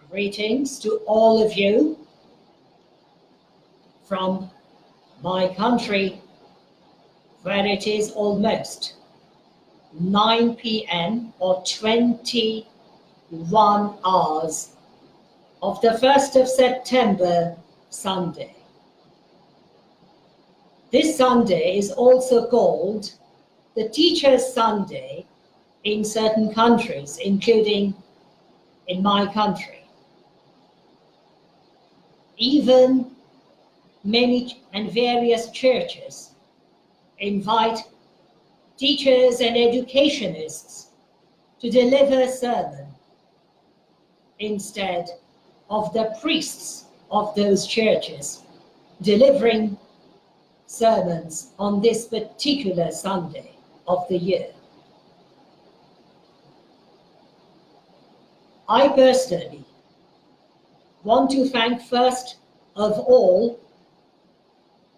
Greetings to all of you from my country, where it is almost 9 p.m. or 21 hours of the 1st of September, Sunday. This Sunday is also called the Teacher's Sunday in certain countries, including in my country. Even many and various churches invite teachers and educationists to deliver a sermon instead of the priests of those churches delivering sermons on this particular Sunday of the year. I personally want to thank first of all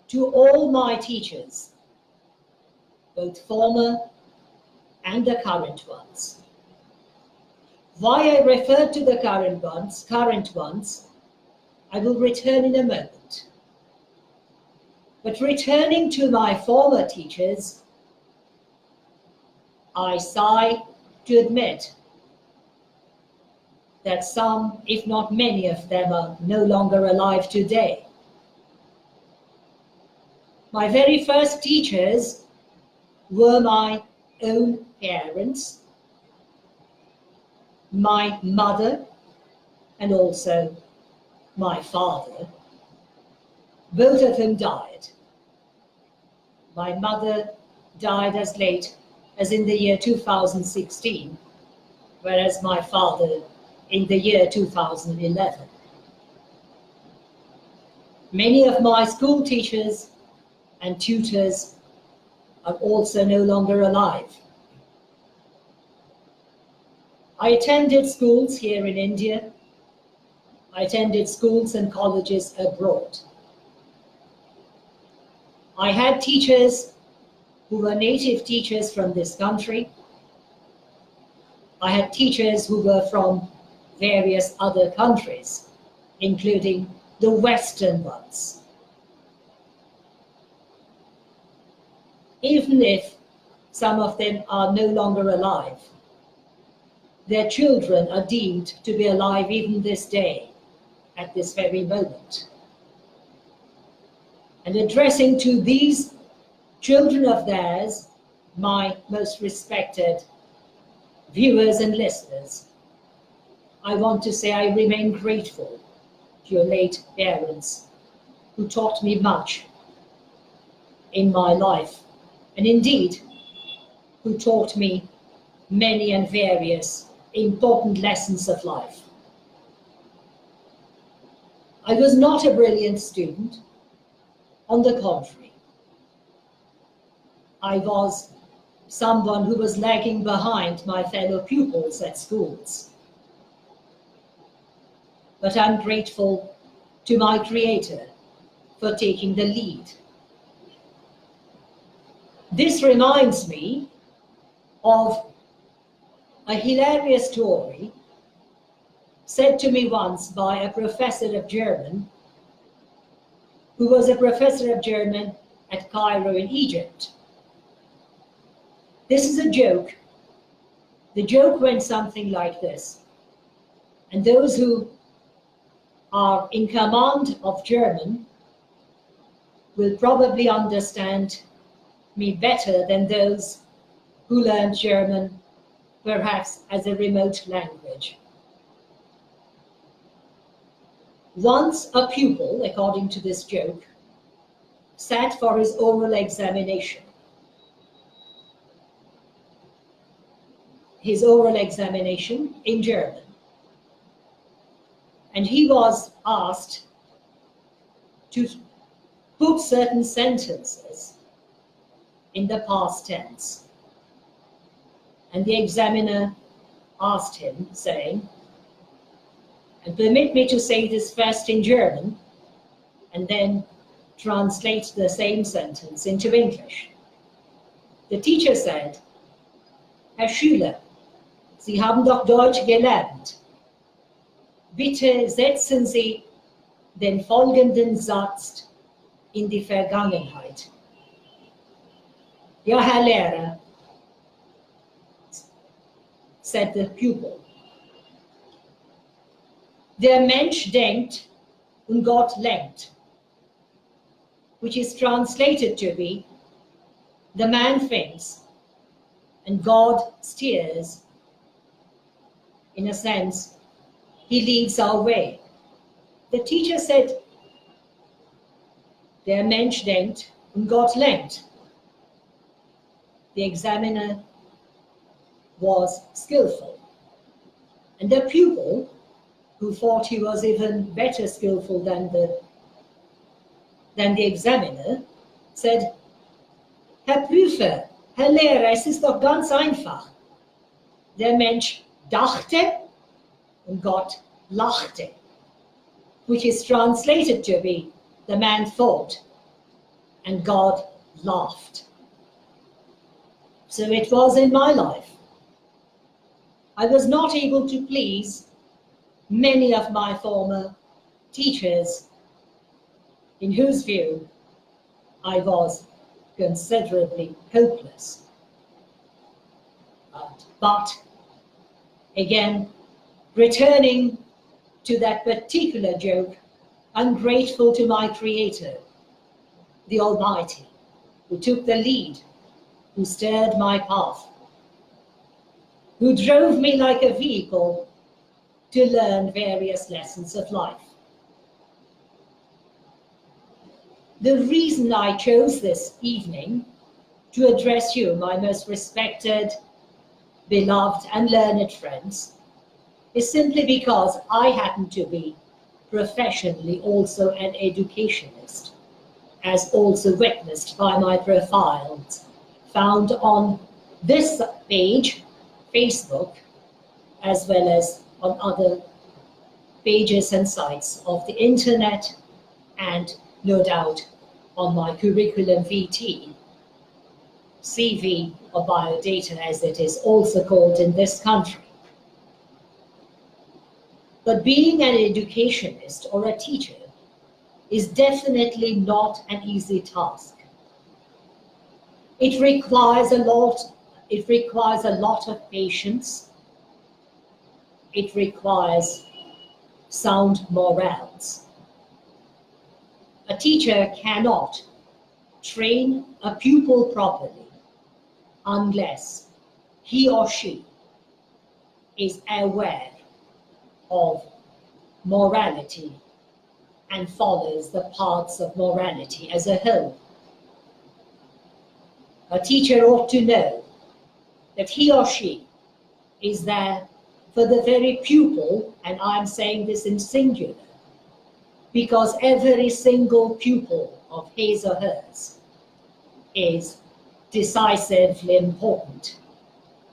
to all my teachers, both former and the current ones. Why I refer to the current ones, I will return in a moment. But returning to my former teachers, I sigh to admit that some, if not many of them, are no longer alive today. My very first teachers were my own parents, my mother, and also my father. Both of them died. My mother died as late as in the year 2016, whereas my father in the year 2011. Many of my school teachers and tutors are also no longer alive. I attended schools here in India. I attended schools and colleges abroad. I had teachers who were native teachers from this country. I had teachers who were from various other countries, including the Western ones. Even if some of them are no longer alive, their children are deemed to be alive even this day, at this very moment. And addressing to these children of theirs, my most respected viewers and listeners, I want to say I remain grateful to your late parents who taught me much in my life, and indeed who taught me many and various important lessons of life. I was not a brilliant student. On the contrary, I was someone who was lagging behind my fellow pupils at schools. But I'm grateful to my Creator for taking the lead. This reminds me of a hilarious story said to me once by a professor of German, who was a professor of German at Cairo in Egypt. This is a joke. The joke went something like this, and those who are in command of German will probably understand me better than those who learned German perhaps as a remote language. Once a pupil, according to this joke, sat for his oral examination. His oral examination in German. And he was asked to put certain sentences in the past tense. And the examiner asked him, saying, and permit me to say this first in German and then translate the same sentence into English. The teacher said, Herr Schüler, Sie haben doch Deutsch gelernt. Bitte setzen Sie den folgenden Satz in die Vergangenheit. Ja, Herr Lehrer, said the pupil. Der Mensch denkt und Gott lenkt, which is translated to be, the man thinks and God steers. In a sense, he leads our way. The teacher said, der Mensch denkt und Gott lenkt. The examiner was skillful. And the pupil, who thought he was even better skillful than the examiner, said, Herr Prüfer, Herr Lehrer, es ist doch ganz einfach. Der Mensch dachte und Gott lachte, which is translated to be, the man thought and God laughed. So it was in my life. I was not able to please many of my former teachers, in whose view I was considerably hopeless. But again, returning to that particular joke, I'm grateful to my Creator, the Almighty, who took the lead, who steered my path, who drove me like a vehicle to learn various lessons of life. The reason I chose this evening to address you, my most respected, beloved, and learned friends, is simply because I happen to be professionally also an educationist, as also witnessed by my profiles found on this page, Facebook, as well as on other pages and sites of the internet, and no doubt on my curriculum VT, CV or biodata as it is also called in this country. But being an educationist or a teacher is definitely not an easy task. It requires a lot of patience. It requires sound morals. A teacher cannot train a pupil properly unless he or she is aware of morality and follows the paths of morality as a whole. A teacher ought to know that he or she is there for the very pupil, and I'm saying this in singular, because every single pupil of his or hers is decisively important,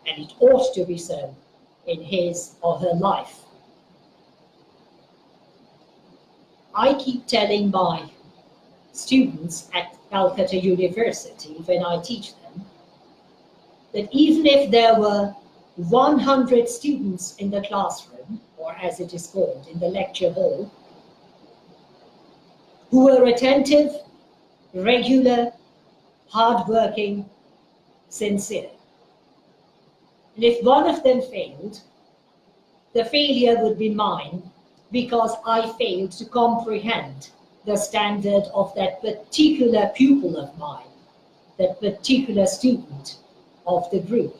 and it ought to be so in his or her life. I keep telling my students at Calcutta University, when I teach them, that even if there were 100 students in the classroom, or as it is called, in the lecture hall, who were attentive, regular, hardworking, sincere, and if one of them failed, the failure would be mine, because I failed to comprehend the standard of that particular pupil of mine, that particular student of the group,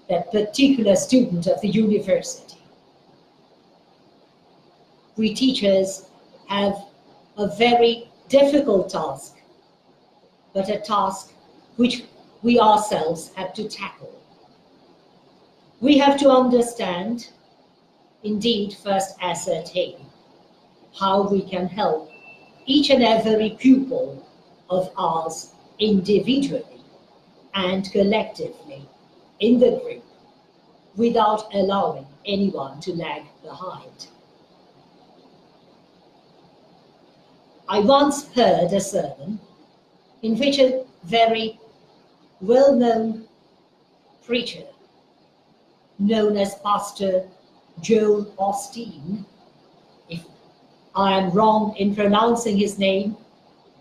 that particular student of the university. We teachers have a very difficult task, but a task which we ourselves have to tackle. We have to understand, indeed first ascertain, how we can help each and every pupil of ours individually and collectively in the group without allowing anyone to lag behind. I once heard a sermon in which a very well-known preacher, known as Pastor Joel Osteen, I am wrong in pronouncing his name.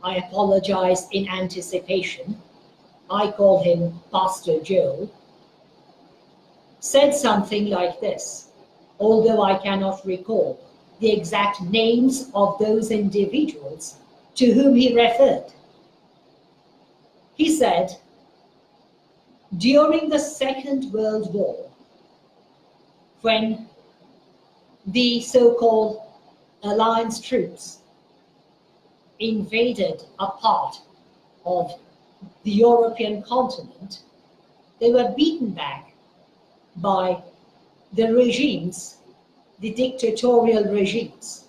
I apologize in anticipation. I call him Pastor Joe, said something like this, although I cannot recall the exact names of those individuals to whom he referred. He said, during the Second World War, when the so-called Alliance troops invaded a part of the European continent, they were beaten back by the regimes, the dictatorial regimes,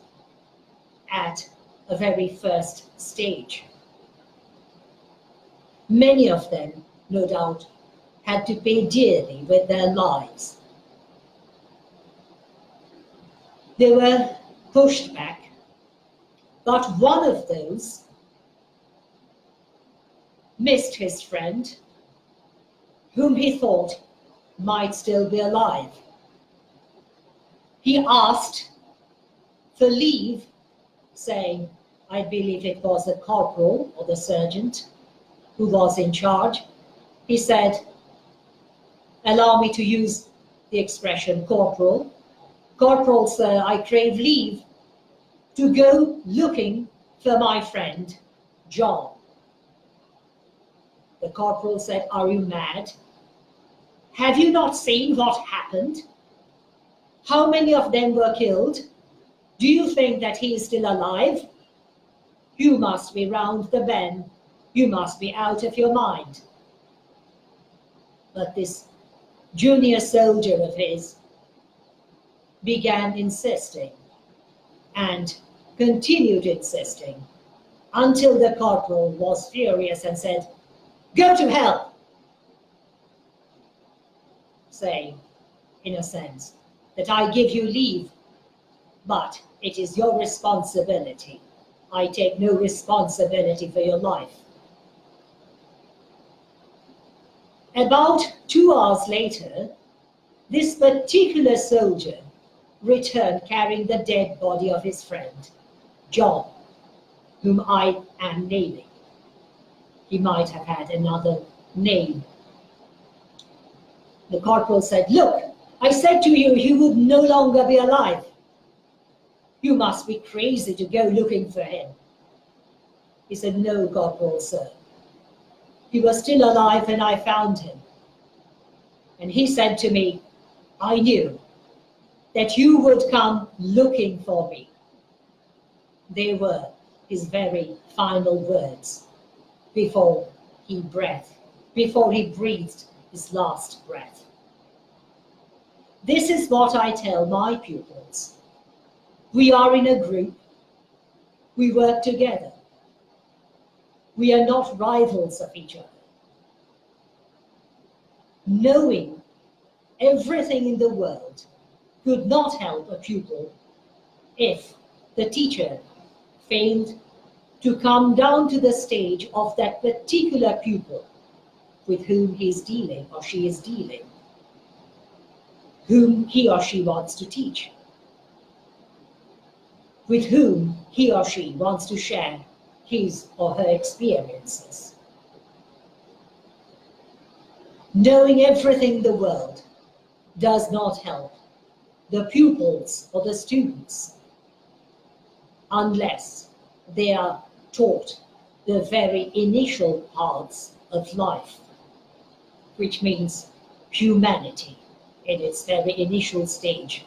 at a very first stage. Many of them, no doubt, had to pay dearly with their lives. They were pushed back, but one of those missed his friend, whom he thought might still be alive. He asked for leave, saying, I believe it was the corporal or the sergeant who was in charge. He said, allow me to use the expression corporal. Corporal, sir, I crave leave to go looking for my friend, John. The corporal said, are you mad? Have you not seen what happened? How many of them were killed? Do you think that he is still alive? You must be round the bend. You must be out of your mind. But this junior soldier of his began insisting and continued insisting until the corporal was furious and said, go to hell, saying, in a sense, that I give you leave, but it is your responsibility. I take no responsibility for your life. About 2 hours later, this particular soldier returned carrying the dead body of his friend, John, whom I am naming. He might have had another name. The corporal said, look, I said to you, he would no longer be alive. You must be crazy to go looking for him. He said, no, corporal, sir. He was still alive when I found him. And he said to me, I knew that you would come looking for me. They were his very final words before he breathed his last breath. This is what I tell my pupils. We are in a group. We work together. We are not rivals of each other. Knowing everything in the world could not help a pupil if the teacher failed to come down to the stage of that particular pupil with whom he is dealing or she is dealing, whom he or she wants to teach, with whom he or she wants to share his or her experiences. Knowing everything in the world does not help the pupils or the students unless they are taught the very initial parts of life, which means humanity in its very initial stage.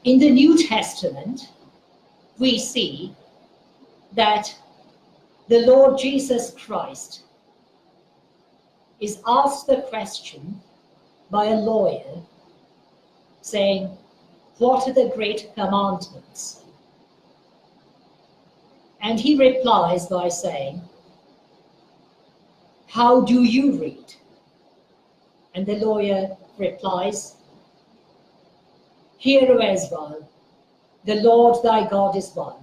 In the New Testament, we see that the Lord Jesus Christ is asked the question by a lawyer saying, what are the great commandments? And he replies by saying, how do you read? And the lawyer replies, hear, O Israel, the Lord thy God is one,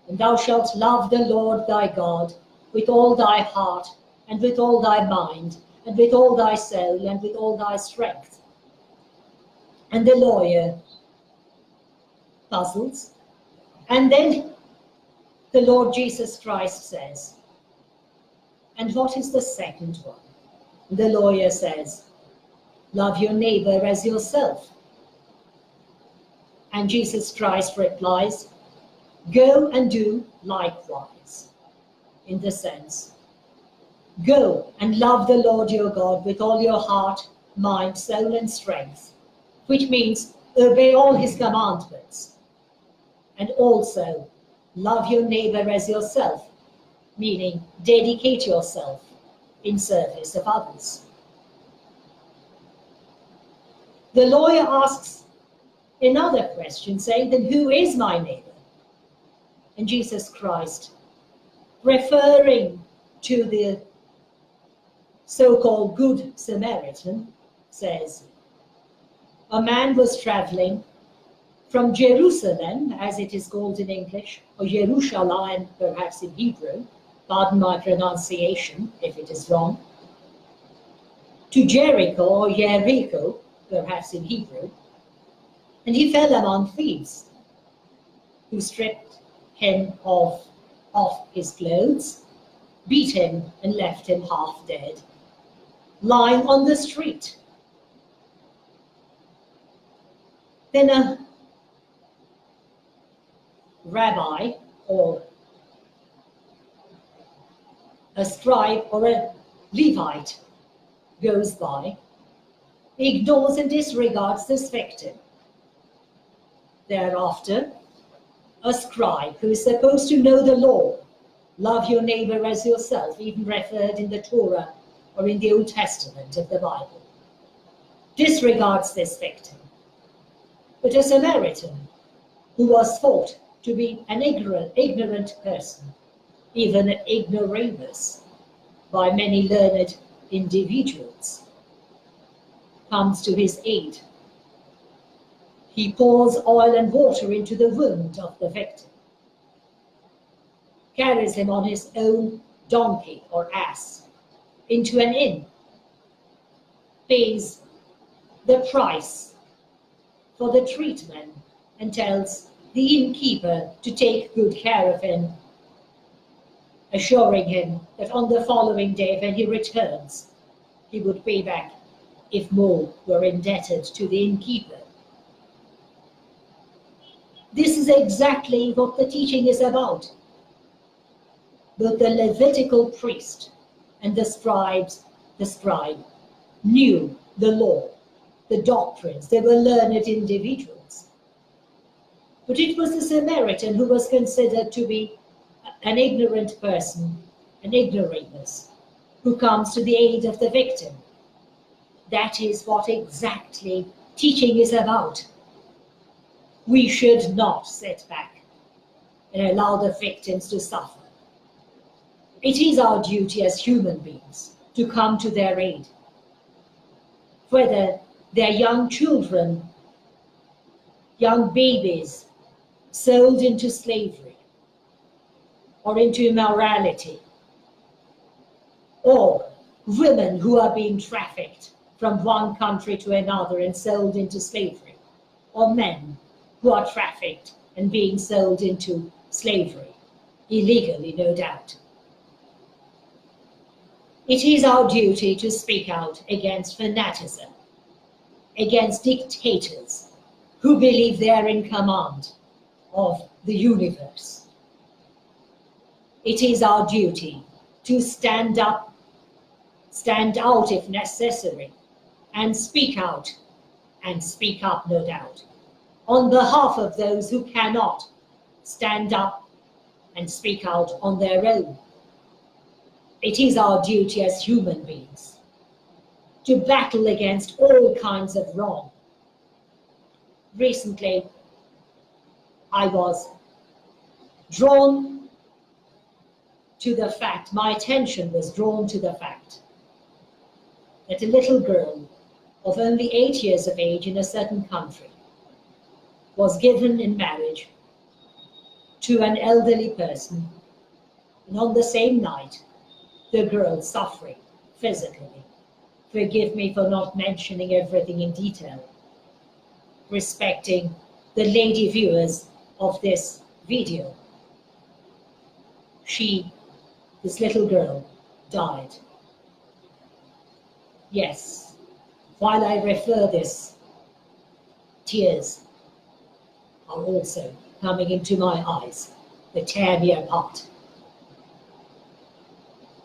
and thou shalt love the Lord thy God with all thy heart, and with all thy mind, and with all thy soul, and with all thy strength. And the lawyer puzzles. And then the Lord Jesus Christ says, and what is the second one? The lawyer says, love your neighbor as yourself. And Jesus Christ replies, go and do likewise. In the sense, go and love the Lord your God with all your heart, mind, soul, and strength, which means obey all his commandments. And also love your neighbor as yourself, meaning dedicate yourself in service of others. The lawyer asks another question, saying, then who is my neighbor? And Jesus Christ, referring to the so-called Good Samaritan, says, a man was traveling from Jerusalem, as it is called in English, or Jerusalem perhaps in Hebrew, pardon my pronunciation if it is wrong, to Jericho or Jericho, perhaps in Hebrew, and he fell among thieves, who stripped him off his clothes, beat him and left him half dead, lying on the street. Then a rabbi or a scribe or a Levite goes by, ignores and disregards this victim. Thereafter, a scribe who is supposed to know the law, love your neighbor as yourself, even referred in the Torah or in the Old Testament of the Bible, disregards this victim. But a Samaritan who was thought to be an ignorant person, even an ignoramus by many learned individuals, comes to his aid. He pours oil and water into the wound of the victim, carries him on his own donkey or ass into an inn, pays the price for the treatment, and tells the innkeeper to take good care of him, assuring him that on the following day when he returns, he would pay back if more were indebted to the innkeeper. This is exactly what the teaching is about. Both the Levitical priest and the scribe knew the law, the doctrines. They were learned individuals. But it was the Samaritan who was considered to be an ignorant person, an ignoramus, who comes to the aid of the victim. That is what exactly teaching is about. We should not sit back and allow the victims to suffer. It is our duty as human beings to come to their aid. Whether they're young children, young babies sold into slavery or into immorality, or women who are being trafficked from one country to another and sold into slavery, or men who are trafficked and being sold into slavery, illegally, no doubt. It is our duty to speak out against fanaticism, against dictators who believe they are in command of the universe. It is our duty to stand up, stand out if necessary, and speak out, and speak up, no doubt, on behalf of those who cannot stand up and speak out on their own. It is our duty as human beings to battle against all kinds of wrong. Recently, I was drawn to the fact, my attention was drawn to the fact that a little girl of only 8 years of age in a certain country was given in marriage to an elderly person, and on the same night, the girl suffering physically. Forgive me for not mentioning everything in detail, respecting the lady viewers of this video. This little girl, died. Yes, while I refer this, tears are also coming into my eyes. They tear me apart.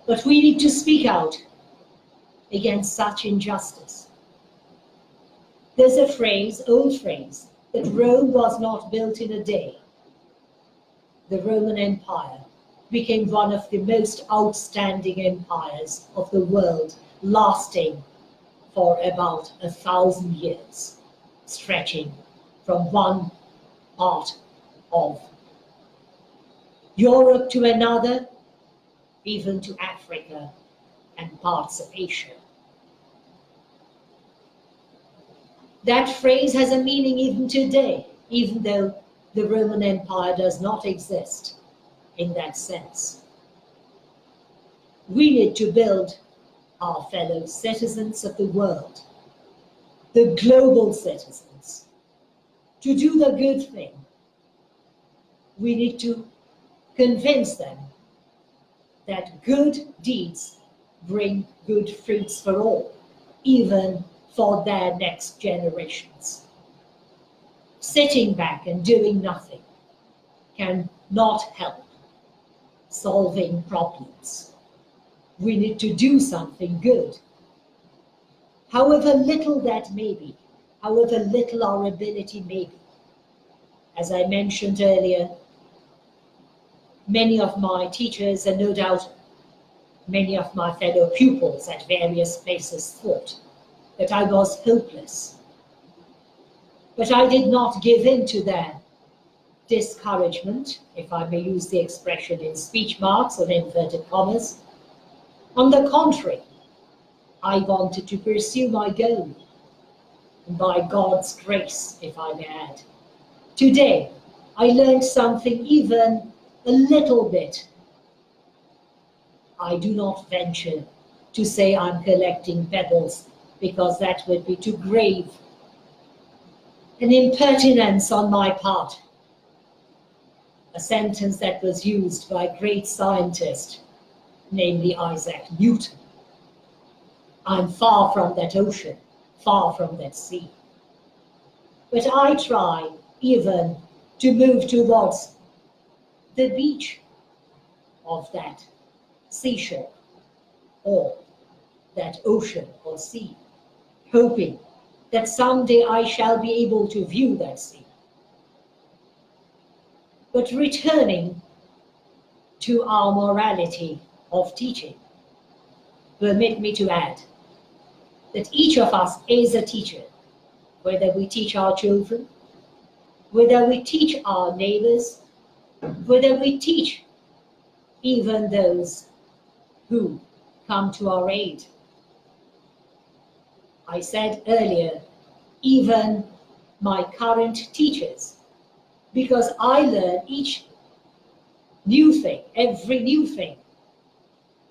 But we need to speak out against such injustice. There's a phrase, old phrase, that Rome was not built in a day. The Roman Empire became one of the most outstanding empires of the world, lasting for about 1,000 years, stretching from one part of Europe to another, even to Africa and parts of Asia. That phrase has a meaning even today, even though the Roman Empire does not exist in that sense. We need to build our fellow citizens of the world, the global citizens, to do the good thing. We need to convince them that good deeds bring good fruits for all, even for their next generations. Sitting back and doing nothing can not help solving problems. We need to do something good, however little that may be, however little our ability may be. As I mentioned earlier, many of my teachers, and no doubt many of my fellow pupils at various places, thought that I was hopeless. But I did not give in to their discouragement, if I may use the expression in speech marks or inverted commas. On the contrary, I wanted to pursue my goal, and by God's grace, if I may add. Today, I learned something even a little bit. I do not venture to say I'm collecting pebbles, because that would be too grave an impertinence on my part. A sentence that was used by a great scientist, namely Isaac Newton. I'm far from that ocean, far from that sea. But I try even to move towards the beach of that seashore or that ocean or sea, hoping that someday I shall be able to view that sea. But returning to our morality of teaching, permit me to add that each of us is a teacher, whether we teach our children, whether we teach our neighbors, whether we teach even those who come to our aid. I said earlier, even my current teachers, because I learn each new thing, every new thing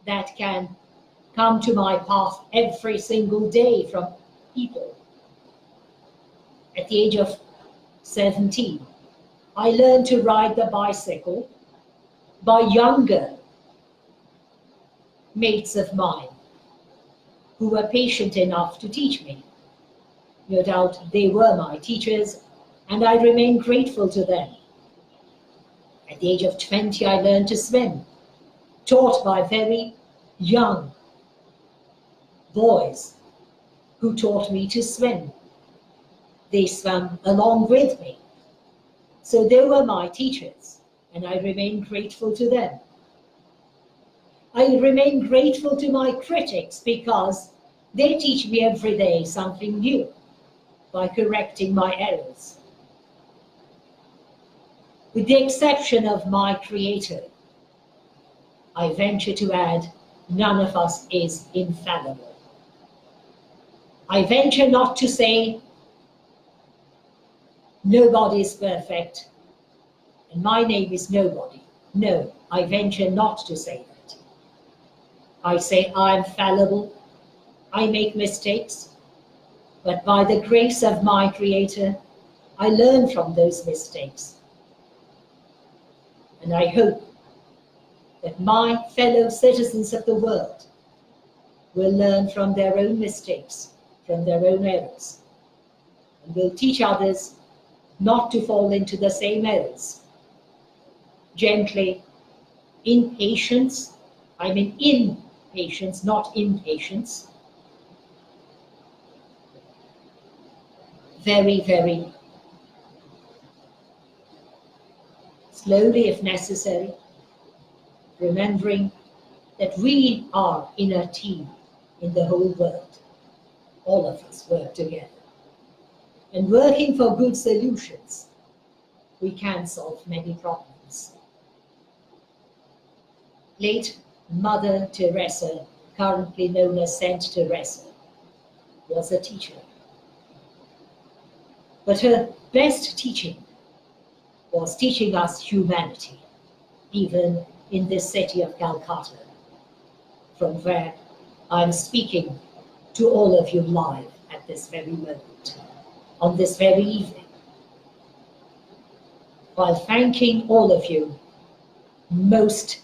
that can come to my path every single day from people. At the age of 17, I learned to ride the bicycle by younger mates of mine who were patient enough to teach me. No doubt they were my teachers, and I remain grateful to them. At the age of 20, I learned to swim, taught by very young boys who taught me to swim. They swam along with me. So they were my teachers, and I remain grateful to them. I remain grateful to my critics because they teach me every day something new by correcting my errors. With the exception of my Creator, I venture to add, none of us is infallible. I venture not to say nobody is perfect and my name is nobody. No, I venture not to say that. I say I am fallible, I make mistakes, but by the grace of my Creator, I learn from those mistakes. And I hope that my fellow citizens of the world will learn from their own mistakes, from their own errors, and will teach others not to fall into the same errors. Gently, in patience, not impatience, very, very slowly if necessary, remembering that we are in a team in the whole world. All of us work together. And working for good solutions, we can solve many problems. Late Mother Teresa, currently known as Saint Teresa, was a teacher. But her best teaching was teaching us humanity, even in this city of Calcutta, from where I'm speaking to all of you live at this very moment, on this very evening, while thanking all of you most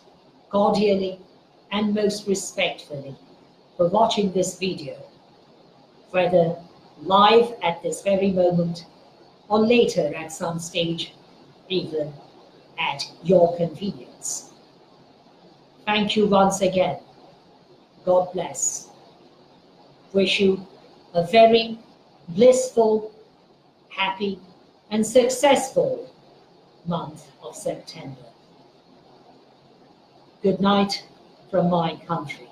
cordially and most respectfully for watching this video, whether live at this very moment or later at some stage, even at your convenience. Thank you once again. God bless. Wish you a very blissful, happy, and successful month of September. Good night from my country.